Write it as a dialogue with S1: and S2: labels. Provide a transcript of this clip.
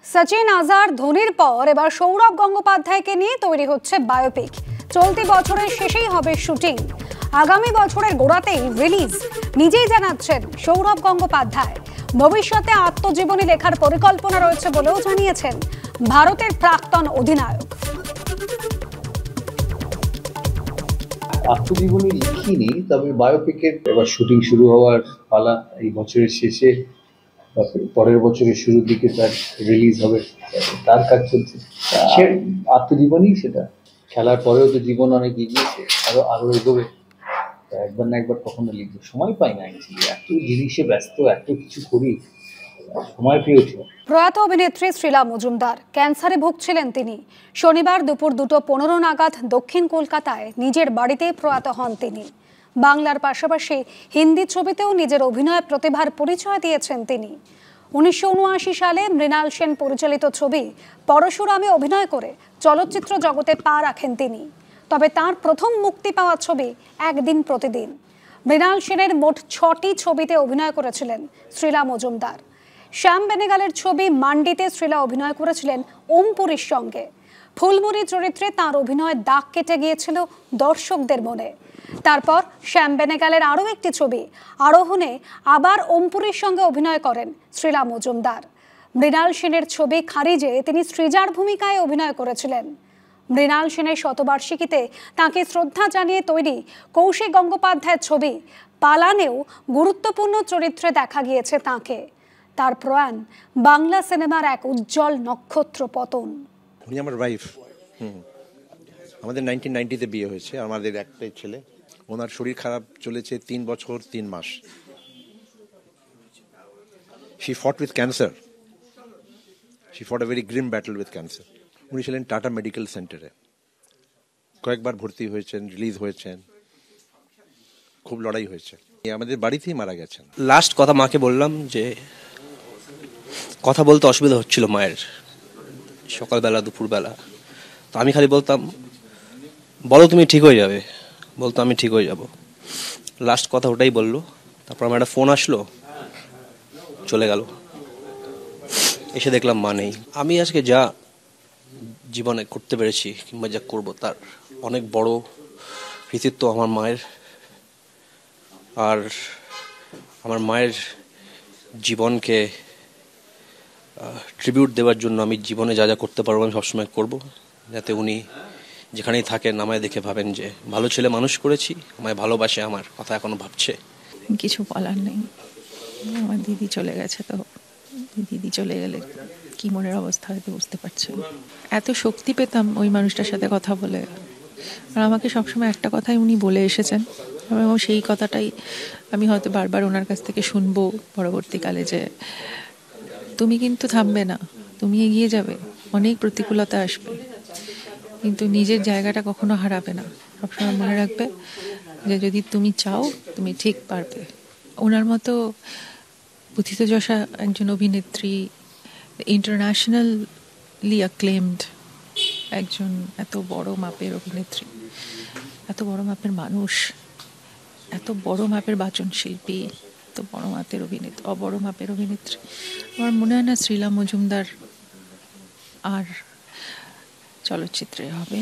S1: সচিন আজার ধোনির পর এবার সৌরভ গঙ্গোপাধ্যায়কে নিয়ে তৈরি হচ্ছে বায়োপিক। চলতি বছরের শেষেই হবে শুটিং, আগামী বছরের গোড়াতেই রিলিজ। নিজেই জানাচ্ছেন সৌরভ গঙ্গোপাধ্যায় ভবিষ্যতে আত্মজীবনী লেখার পরিকল্পনা রয়েছে বলেও জানিয়েছেন ভারতের প্রাক্তন অধিনায়ক।
S2: আত্মজীবনী লিখিনি, তবে বায়োপিকের এবার শুটিং শুরু হওয়ার পালা। এই বছরের শেষে পরের বছরের শুরুর দিকে তার রিলিজ হবে, তার কাজ চলছে। সে আত্মজীবনী, সেটা খেলার পরেও তো জীবন অনেক এগিয়েছে, আরো এগোবে। একবার না একবার কখনো লিখবো, সময় পাই না, এত জিনিসে ব্যস্ত, এত কিছু করি, সময় পেয়েছে।
S1: প্রয়াত অভিনেত্রী শ্রীলা মজুমদার ক্যান্সারে ভুগছিলেন তিনি। শনিবার দুপুর 2:15 নাগাদ দক্ষিণ কলকাতায় নিজের বাড়িতে প্রয়াত হন তিনি। বাংলার পাশাপাশি হিন্দি ছবিতেও নিজের অভিনয় প্রতিভার পরিচয় দিয়েছেন তিনি। 1979 সালে মৃণাল সেন পরিচালিত ছবি পরশুরামে অভিনয় করে চলচ্চিত্র জগতে পা রাখেন তিনি। তবে তার প্রথম মুক্তি পাওয়া ছবি একদিন প্রতিদিন। মৃণাল সেনের মোট 6টি ছবিতে অভিনয় করেছিলেন শ্রীলা মজুমদার। শ্যাম বেনেগালের ছবি মান্ডিতে শ্রীলা অভিনয় করেছিলেন ওম পুরীর সঙ্গে। ফুলমুরি চরিত্রে তাঁর অভিনয় দাগ কেটে গিয়েছিল দর্শকদের মনে। তারপর শ্যাম বেনেগালের আরও একটি ছবি আরোহণে আবার ওম পুরীর সঙ্গে অভিনয় করেন শ্রীলা মজুমদার। মৃণাল সেনের ছবি খারিজে তিনি সৃজার ভূমিকায় অভিনয় করেছিলেন। মৃণাল সেনের শতবার্ষিকীতে তাঁকে শ্রদ্ধা জানিয়ে তৈরি কৌশিক গঙ্গোপাধ্যায়ের ছবি পালানেও গুরুত্বপূর্ণ চরিত্রে দেখা গিয়েছে তাঁকে। তার প্রয়াণ বাংলা সিনেমার এক উজ্জ্বল নক্ষত্র পতন।
S3: উনি আমার ওয়াইফ। আমাদের 1990-তে বিয়ে হয়েছে। আমাদের একটাই ছেলে। ওনার শরীর খারাপ চলেছে 3 বছর 3 মাস। She fought with cancer. She fought a very grim battle with cancer. উনি ছিলেন টাটা মেডিকেল সেন্টারে, কয়েকবার ভর্তি হয়েছেন, রিলিজ হয়েছেন, খুব লড়াই হয়েছে। আমাদের বাড়িতেই মারা গেছেন।
S4: লাস্ট কথা মাকে বললাম যে কথা বলতে অসুবিধা হচ্ছিল মায়ের, সকালবেলা দুপুরবেলা। তো আমি খালি বলতাম, বলো তুমি ঠিক হয়ে যাবে, বলতো আমি ঠিক হয়ে যাব। লাস্ট কথা ওটাই বললো। তারপর আমার একটা ফোন আসলো, চলে গেল। এসে দেখলাম মা নেই। আমি আজকে যা জীবনে করতে পেরেছি কিংবা যা করবো, তার অনেক বড় কৃতিত্ব আমার মায়ের। আর আমার মায়ের জীবনকে ট্রিবিউট দেওয়ার জন্য আমি জীবনে যা যা করতে পারবো আমি সবসময় করব, যাতে উনি যেখানেই থাকেন আমায় দেখে ভাবেন যে ভালো ছেলে মানুষ করেছি, আমায় ভালোবাসে, আমার কথা এখনো ভাবছে।
S5: কিছু বলার নেই, আমার দিদি চলে গেছে। তো দিদি চলে গেলে কি মনের অবস্থা হয়তো বুঝতে পারছেন। এত শক্তি পেতাম ওই মানুষটার সাথে কথা বলে। আর আমাকে সবসময় একটা কথাই উনি বলে এসেছেন, এবং সেই কথাটাই আমি হয়তো বারবার ওনার কাছ থেকে শুনবো পরবর্তীকালে, যে তুমি কিন্তু থামবে না, তুমি এগিয়ে যাবে, অনেক প্রতিকূলতা আসবে, কিন্তু নিজের জায়গাটা কখনো হারাবে না। সবসময় মনে রাখবে যে যদি তুমি চাও তুমি ঠিক পারবে। ওনার মতো বুদ্ধিতযশা একজন অভিনেত্রী, ইন্টারন্যাশনালি অ্যাক্লেমড একজন এত বড় মাপের অভিনেত্রী, এত বড় মাপের মানুষ, এত বড় মাপের বাচন শিল্পী, এত বড় মাপের অভিনেত্রী, অবড় মাপের অভিনেত্রী। আমার মনে হয় না শ্রীলা মজুমদার আর চলচ্চিত্রে হবে।